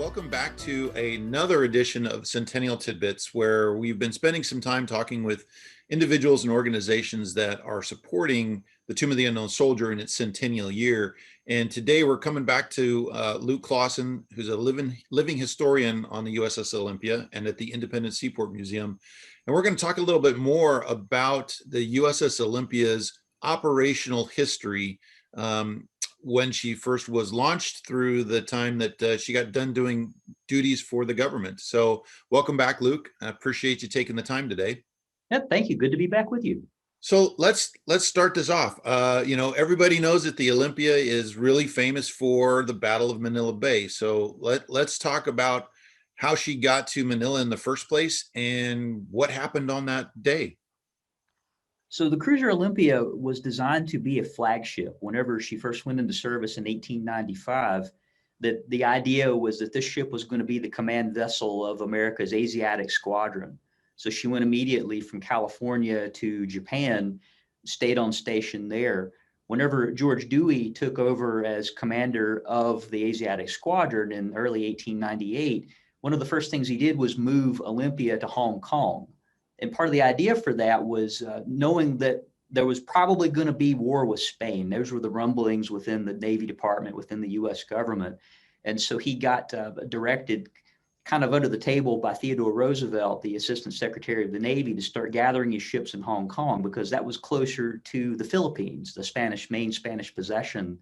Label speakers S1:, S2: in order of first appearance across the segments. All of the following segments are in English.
S1: welcome back to another edition of Centennial Tidbits, where we've been spending some time talking with individuals and organizations that are supporting the Tomb of the Unknown Soldier in its centennial year. And today we're coming back to Luke Clawson, who's a living historian on the USS Olympia and at the Independent Seaport Museum. And we're going to talk a little bit more about the USS Olympia's operational history, when she first was launched through the time that she got done doing duties for the government. So welcome back, Luke. I appreciate you taking the time today.
S2: Yeah, thank you. Good to be back with you.
S1: So let's start this off. Everybody knows that the Olympia is really famous for the Battle of Manila Bay. So let's talk about how she got to Manila in the first place and what happened on that day.
S2: So the cruiser Olympia was designed to be a flagship. Whenever she first went into service in 1895, that the idea was that this ship was going to be the command vessel of America's Asiatic Squadron. So she went immediately from California to Japan, stayed on station there. Whenever George Dewey took over as commander of the Asiatic Squadron in early 1898, one of the first things he did was move Olympia to Hong Kong. And part of the idea for that was knowing that there was probably going to be war with Spain. Those were the rumblings within the Navy Department, within the U.S. government. And so he got directed kind of under the table by Theodore Roosevelt, the Assistant Secretary of the Navy, to start gathering his ships in Hong Kong because that was closer to the Philippines, the main Spanish possession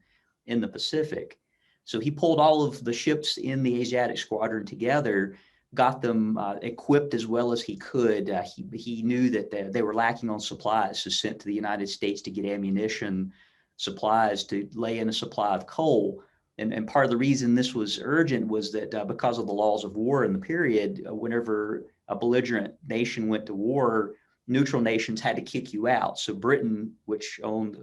S2: in the Pacific. So he pulled all of the ships in the Asiatic Squadron together, got them equipped as well as he could. He knew that they were lacking on supplies, so sent to the United States to get ammunition, supplies, to lay in a supply of coal. And part of the reason this was urgent was that because of the laws of war in the period, whenever a belligerent nation went to war, neutral nations had to kick you out. So Britain, which owned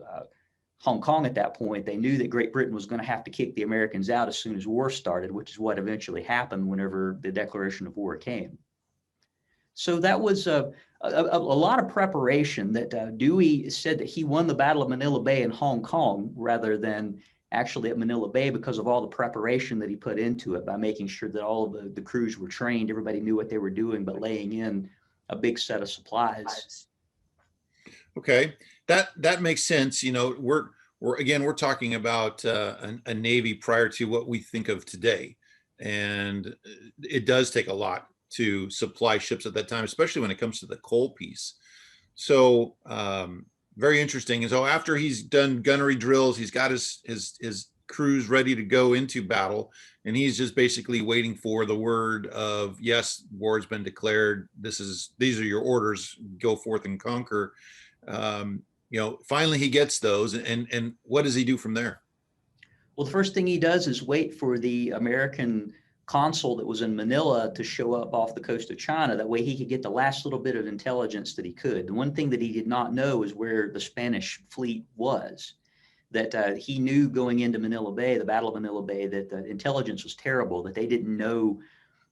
S2: Hong Kong at that point, they knew that Great Britain was going to have to kick the Americans out as soon as war started, which is what eventually happened whenever the declaration of war came. So that was a lot of preparation that Dewey said that he won the Battle of Manila Bay in Hong Kong rather than actually at Manila Bay because of all the preparation that he put into it by making sure that all of the crews were trained, everybody knew what they were doing, but laying in a big set of supplies.
S1: Okay, that makes sense. We're talking about a Navy prior to what we think of today, and it does take a lot to supply ships at that time, especially when it comes to the coal piece. So very interesting. And so after he's done gunnery drills, he's got his crews ready to go into battle, and he's just basically waiting for the word of, yes, war has been declared. These are your orders. Go forth and conquer. Finally he gets those, and what does he do from there?
S2: Well, the first thing he does is wait for the American consul that was in Manila to show up off the coast of China. That way he could get the last little bit of intelligence that he could. The one thing that he did not know is where the Spanish fleet was. That he knew going into Manila Bay, the Battle of Manila Bay, that the intelligence was terrible, that they didn't know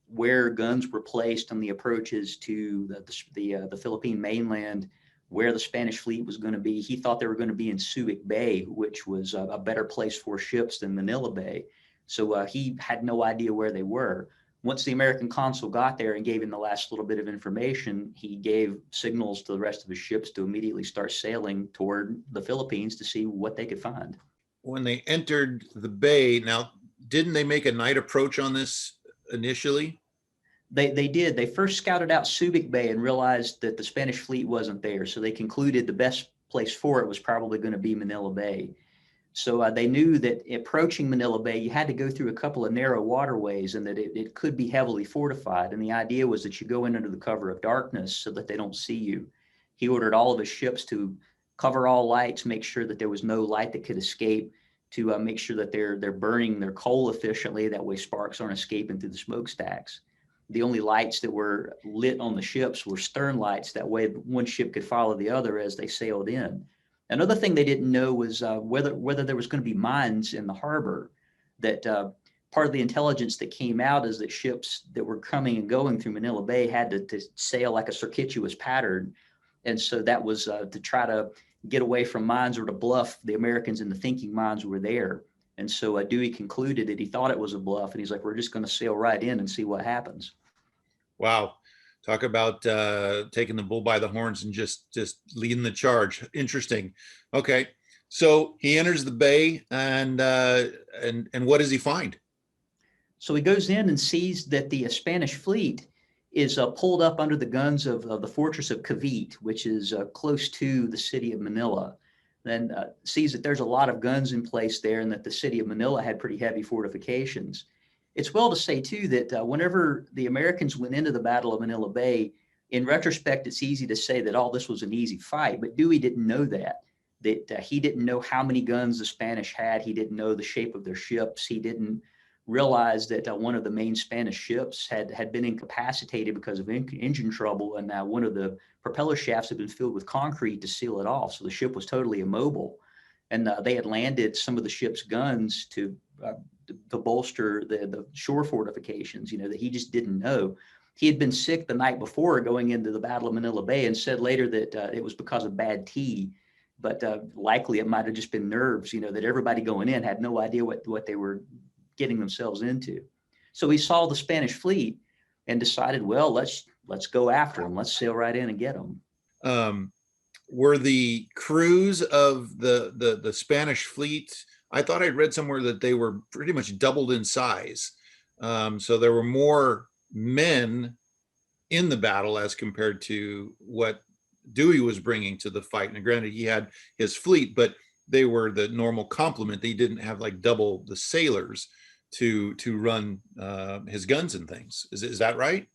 S2: where guns were placed on the approaches to the Philippine mainland, where the Spanish fleet was going to be. He thought they were going to be in Subic Bay, which was a better place for ships than Manila Bay. So he had no idea where they were. Once the American consul got there and gave him the last little bit of information, he gave signals to the rest of his ships to immediately start sailing toward the Philippines to see what they could find.
S1: When they entered the bay, now, didn't they make a night approach on this initially?
S2: They did. They first scouted out Subic Bay and realized that the Spanish fleet wasn't there. So they concluded the best place for it was probably going to be Manila Bay. So they knew that approaching Manila Bay, you had to go through a couple of narrow waterways and that it could be heavily fortified. And the idea was that you go in under the cover of darkness so that they don't see you. He ordered all of his ships to cover all lights, make sure that there was no light that could escape, to make sure that they're burning their coal efficiently. That way sparks aren't escaping through the smokestacks. The only lights that were lit on the ships were stern lights. That way one ship could follow the other as they sailed in. Another thing they didn't know was whether there was going to be mines in the harbor. That part of the intelligence that came out is that ships that were coming and going through Manila Bay had to sail like a circuitous pattern. And so that was to try to get away from mines or to bluff the Americans into thinking mines were there. And so Dewey concluded that he thought it was a bluff, and he's like, we're just going to sail right in and see what happens.
S1: Wow. Talk about taking the bull by the horns and just leading the charge. Interesting. Okay. So he enters the bay, and what does he find?
S2: So he goes in and sees that the Spanish fleet is pulled up under the guns of the fortress of Cavite, which is close to the city of Manila. Then sees that there's a lot of guns in place there, and that the city of Manila had pretty heavy fortifications. It's well to say, too, that whenever the Americans went into the Battle of Manila Bay, in retrospect, it's easy to say that all this was an easy fight, but Dewey didn't know that he didn't know how many guns the Spanish had. He didn't know the shape of their ships. He didn't realize that one of the main Spanish ships had been incapacitated because of engine trouble, and one of the propeller shafts had been filled with concrete to seal it off. So the ship was totally immobile, and they had landed some of the ship's guns to bolster the shore fortifications, that he just didn't know. He had been sick the night before going into the Battle of Manila Bay, and said later that it was because of bad tea, but likely it might have just been nerves, that everybody going in had no idea what they were getting themselves into. So he saw the Spanish fleet and decided, well, let's go after them. Let's sail right in and get them.
S1: Were the crews of the Spanish fleet, I thought I'd read somewhere that they were pretty much doubled in size. So there were more men in the battle as compared to what Dewey was bringing to the fight. And granted, he had his fleet, but they were the normal complement. They didn't have like double the sailors to run his guns and things. Is that right?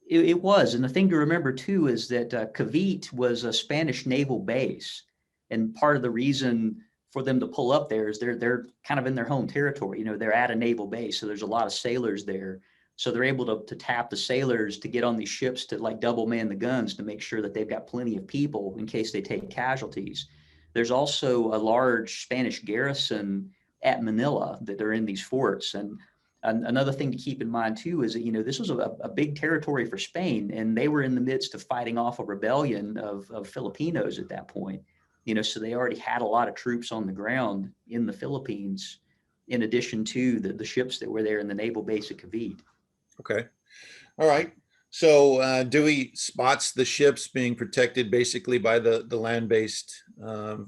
S2: It was. And the thing to remember, too, is that Cavite was a Spanish naval base. And part of the reason for them to pull up there is they're kind of in their home territory. They're at a naval base. So there's a lot of sailors there. So they're able to tap the sailors to get on these ships to like double man the guns to make sure that they've got plenty of people in case they take casualties. There's also a large Spanish garrison at Manila that they're in these forts. And another thing to keep in mind, too, is that, this was a big territory for Spain, and they were in the midst of fighting off a rebellion of Filipinos at that point. So they already had a lot of troops on the ground in the Philippines, in addition to the ships that were there in the naval base at Cavite.
S1: Okay. All right. So Dewey spots the ships being protected basically by the land-based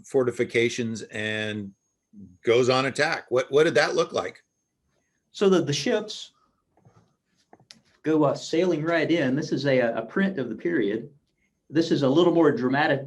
S1: fortifications and goes on attack. What did that look like?
S2: So the ships go sailing right in. This is a print of the period. This is a little more dramatic,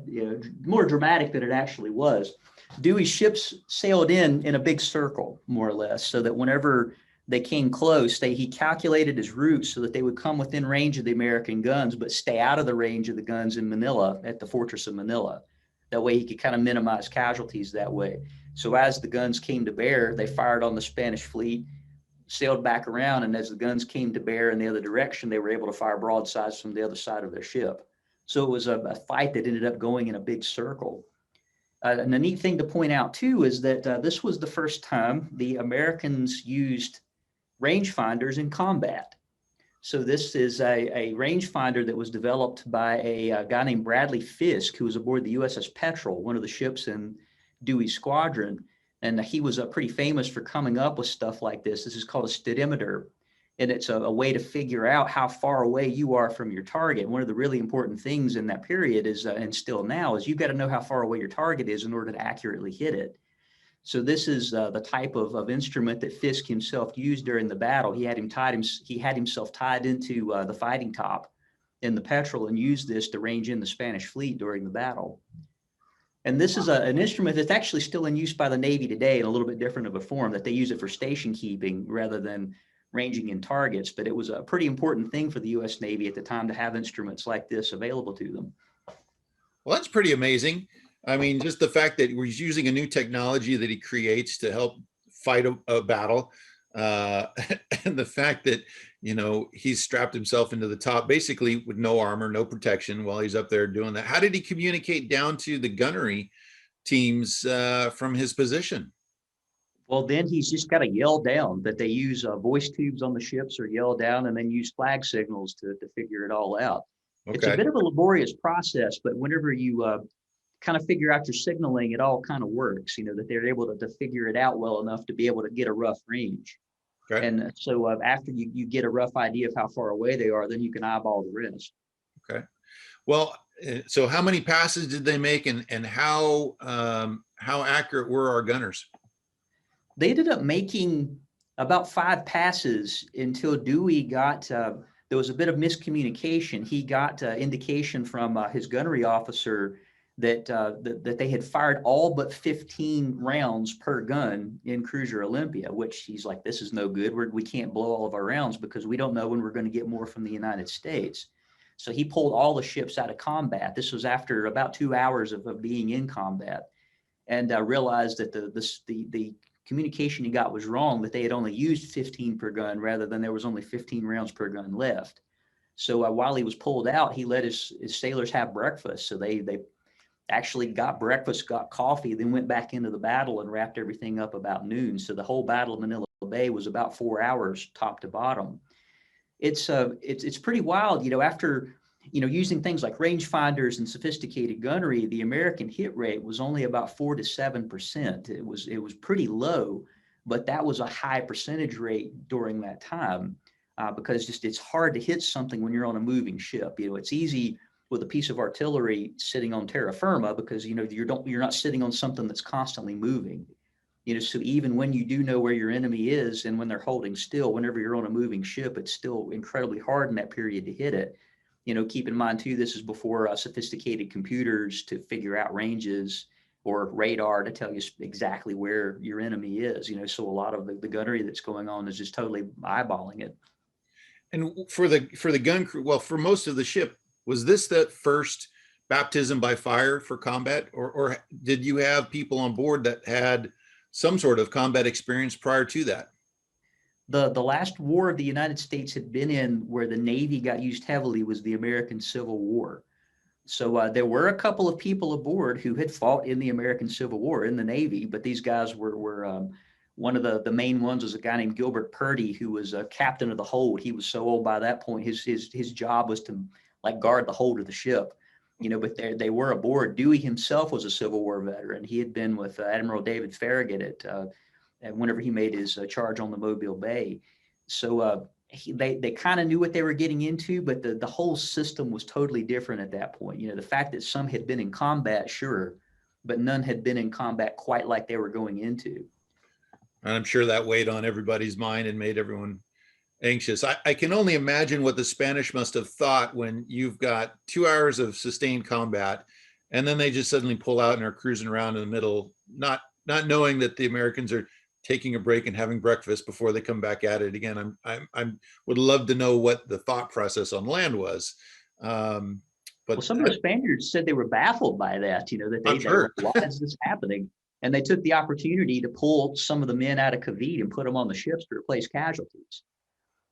S2: more dramatic than it actually was. Dewey's ships sailed in a big circle, more or less, so that whenever they came close, he calculated his routes so that they would come within range of the American guns, but stay out of the range of the guns in Manila, at the fortress of Manila. That way he could kind of minimize casualties that way. So as the guns came to bear, they fired on the Spanish fleet, sailed back around, and as the guns came to bear in the other direction, they were able to fire broadsides from the other side of their ship. So it was a fight that ended up going in a big circle. And the neat thing to point out, too, is that this was the first time the Americans used rangefinders in combat. So this is a rangefinder that was developed by a guy named Bradley Fisk, who was aboard the USS Petrel, one of the ships in Dewey's squadron. And he was pretty famous for coming up with stuff like this. This is called a stadimeter. And it's a way to figure out how far away you are from your target. One of the really important things in that period is, and still now, is you've got to know how far away your target is in order to accurately hit it. So this is the type of instrument that Fisk himself used during the battle. He had himself tied into the fighting top in the Petrel and used this to range in the Spanish fleet during the battle. And this is an instrument that's actually still in use by the Navy today in a little bit different of a form, that they use it for station keeping rather than ranging in targets. But it was a pretty important thing for the U.S. Navy at the time to have instruments like this available to them.
S1: Well, that's pretty amazing. I mean, just the fact that we're using a new technology that he creates to help fight a battle, and the fact that, he's strapped himself into the top basically with no armor, no protection while he's up there doing that. How did he communicate down to the gunnery teams from his position?
S2: Well, then he's just got to yell down that they use voice tubes on the ships, or yell down and then use flag signals to figure it all out. Okay. It's a bit of a laborious process, but whenever you kind of figure out your signaling, it all kind of works, that they're able to figure it out well enough to be able to get a rough range.
S1: Okay.
S2: And so after you get a rough idea of how far away they are, then you can eyeball the rest.
S1: Okay. Well, so how many passes did they make, and how accurate were our gunners?
S2: They ended up making about 5 passes until Dewey got, there was a bit of miscommunication. He got indication from his gunnery officer that they had fired all but 15 rounds per gun in Cruiser Olympia, which he's like, this is no good. We can't blow all of our rounds because we don't know when we're going to get more from the United States. So he pulled all the ships out of combat. This was after about 2 hours of being in combat, and realized that the communication he got was wrong, that they had only used 15 per gun rather than there was only 15 rounds per gun left. So while he was pulled out, he let his sailors have breakfast. So they actually got breakfast, got coffee, then went back into the battle and wrapped everything up about noon. So the whole Battle of Manila Bay was about 4 hours top to bottom. It's pretty wild, after using things like rangefinders and sophisticated gunnery, the American hit rate was only about 4 to 7%. It was pretty low, but that was a high percentage rate during that time, because it's hard to hit something when you're on a moving ship. It's easy with a piece of artillery sitting on terra firma because you're not sitting on something that's constantly moving. So even when you do know where your enemy is and when they're holding still, whenever you're on a moving ship, it's still incredibly hard in that period to hit it. Keep in mind too, this is before sophisticated computers to figure out ranges or radar to tell you exactly where your enemy is. So a lot of the gunnery that's going on is just totally eyeballing it.
S1: And for the gun crew, well, for most of the ship, was this the first baptism by fire for combat, or did you have people on board that had some sort of combat experience prior to that?
S2: The last war the United States had been in where the Navy got used heavily was the American Civil War. So there were a couple of people aboard who had fought in the American Civil War in the Navy, but these guys were one of the main ones was a guy named Gilbert Purdy, who was a captain of the hold. He was so old by that point, his job was to like guard the hold of the ship. But they were aboard. Dewey himself was a Civil War veteran. He had been with Admiral David Farragut whenever he made his charge on the Mobile Bay. So they kind of knew what they were getting into, but the whole system was totally different at that point. The fact that some had been in combat, sure, but none had been in combat quite like they were going into.
S1: And I'm sure that weighed on everybody's mind and made everyone anxious. I can only imagine what the Spanish must have thought when you've got 2 hours of sustained combat, and then they just suddenly pull out and are cruising around in the middle, not knowing that the Americans are taking a break and having breakfast before they come back at it again. I would love to know what the thought process on land was. But
S2: some of the Spaniards said they were baffled by that, that they
S1: sure.
S2: why is this happening? And they took the opportunity to pull some of the men out of Cavite and put them on the ships to replace casualties.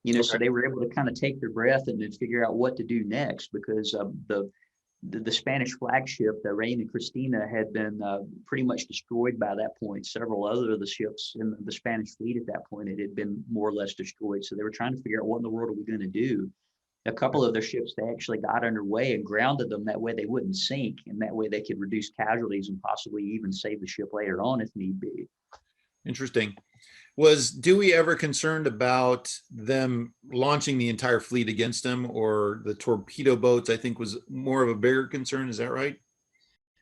S1: Okay.
S2: So they were able to kind of take their breath and then figure out what to do next, because the Spanish flagship, the Reina Cristina, had been pretty much destroyed by that point. Several other of the ships in the Spanish fleet at that point, it had been more or less destroyed. So they were trying to figure out what in the world are we going to do. A couple of their ships, they actually got underway and grounded them. That way they wouldn't sink, and that way they could reduce casualties and possibly even save the ship later on if need be.
S1: Interesting. Was Dewey ever concerned about them launching the entire fleet against them, or the torpedo boats, I think, was more of a bigger concern? Is that right?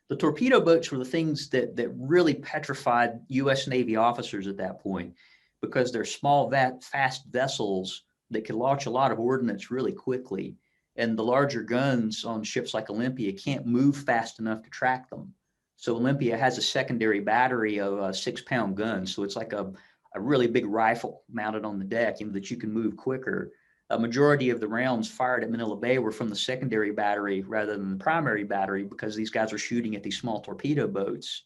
S2: The torpedo boats were the things that really petrified U.S. Navy officers at that point, because they're small, fast vessels that could launch a lot of ordnance really quickly. And the larger guns on ships like Olympia can't move fast enough to track them. So Olympia has a secondary battery of 6-pound guns. So it's like a really big rifle mounted on the deck, that you can move quicker. A majority of the rounds fired at Manila Bay were from the secondary battery rather than the primary battery, because these guys were shooting at these small torpedo boats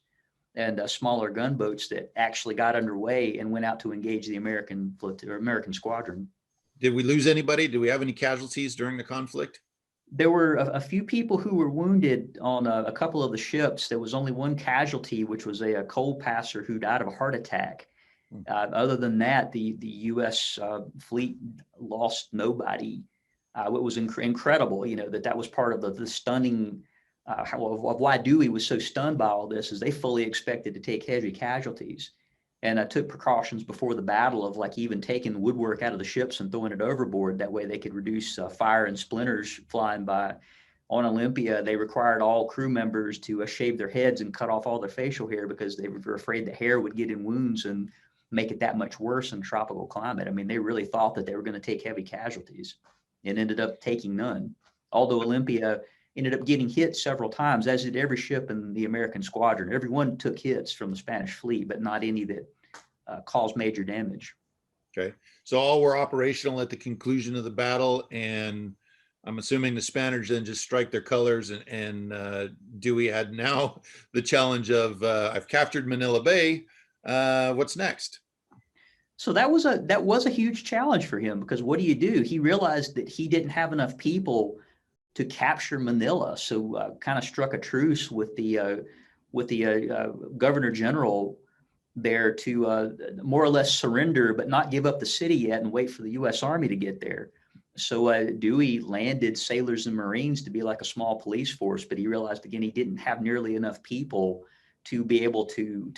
S2: and smaller gunboats that actually got underway and went out to engage the American squadron.
S1: Did we lose anybody? Do we have any casualties during the conflict?
S2: There were a few people who were wounded on a couple of the ships. There was only one casualty, which was a coal passer who died of a heart attack. Other than that, the U.S. Fleet lost nobody. It was incredible, that was part of the stunning of why Dewey was so stunned by all this is they fully expected to take heavy casualties, and took precautions before the battle of like even taking woodwork out of the ships and throwing it overboard. That way they could reduce fire and splinters flying by. On Olympia, they required all crew members to shave their heads and cut off all their facial hair because they were afraid the hair would get in wounds and make it that much worse in tropical climate. I mean, they really thought that they were going to take heavy casualties and ended up taking none. Although Olympia ended up getting hit several times, as did every ship in the American squadron. Everyone took hits from the Spanish fleet, but not any that caused major damage.
S1: Okay. So all were operational at the conclusion of the battle, and I'm assuming the Spaniards then just strike their colors, and Dewey had now the challenge of I've captured Manila Bay. What's next?
S2: So that was a huge challenge for him, because what do? He realized that he didn't have enough people to capture Manila, so kind of struck a truce with the Governor General there to more or less surrender, but not give up the city yet and wait for the U.S. Army to get there. So Dewey landed sailors and Marines to be like a small police force, but he realized again he didn't have nearly enough people to be able to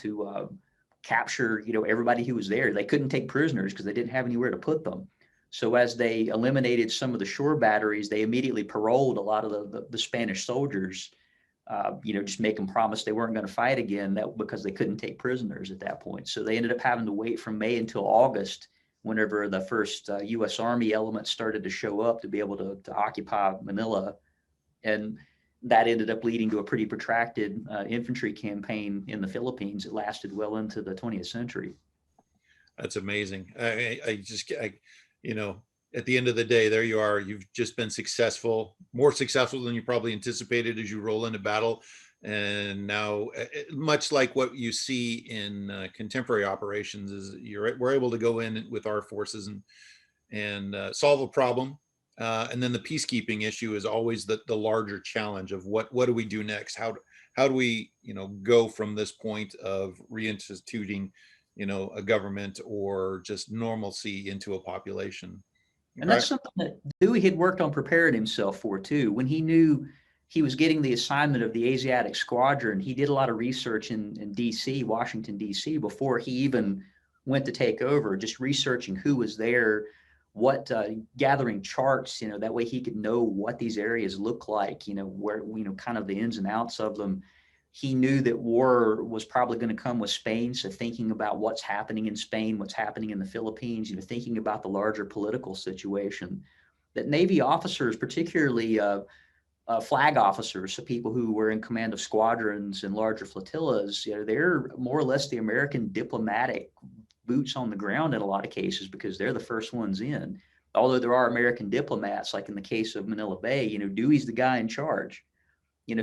S2: capture everybody who was there. They couldn't take prisoners because they didn't have anywhere to put them. So as they eliminated some of the shore batteries, they immediately paroled a lot of the Spanish soldiers. Just make them promise they weren't going to fight again, because they couldn't take prisoners at that point. So they ended up having to wait from May until August, whenever the first U.S. Army elements started to show up to be able to occupy Manila. And that ended up leading to a pretty protracted infantry campaign in the Philippines. It lasted well into the 20th century.
S1: That's amazing. At the end of the day, there you are. You've just been successful, more successful than you probably anticipated as you roll into battle. And now, much like what you see in contemporary operations, is we're able to go in with our forces and solve a problem. And then the peacekeeping issue is always the larger challenge of what do we do next? How do we go from this point of reinstituting a government or just normalcy into a population?
S2: And that's something that Dewey had worked on preparing himself for too. When he knew he was getting the assignment of the Asiatic Squadron, he did a lot of research in DC, Washington, DC, before he even went to take over, just researching who was there, gathering charts, that way he could know what these areas look like, where, kind of the ins and outs of them. He knew that war was probably going to come with Spain. So thinking about what's happening in Spain, what's happening in the Philippines, thinking about the larger political situation, that Navy officers, particularly flag officers, so people who were in command of squadrons and larger flotillas, they're more or less the American diplomatic boots on the ground in a lot of cases, because they're the first ones in. Although there are American diplomats, like in the case of Manila Bay, Dewey's the guy in charge.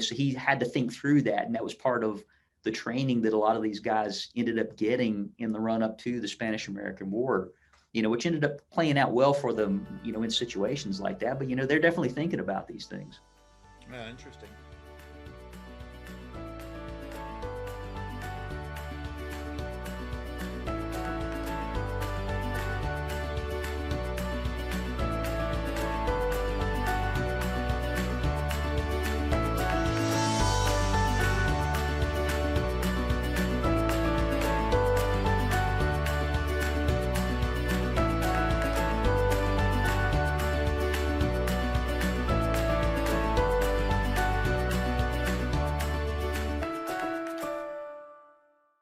S2: So he had to think through that. And that was part of the training that a lot of these guys ended up getting in the run up to the Spanish-American War, which ended up playing out well for them, in situations like that. But, they're definitely thinking about these things.
S1: Yeah, interesting.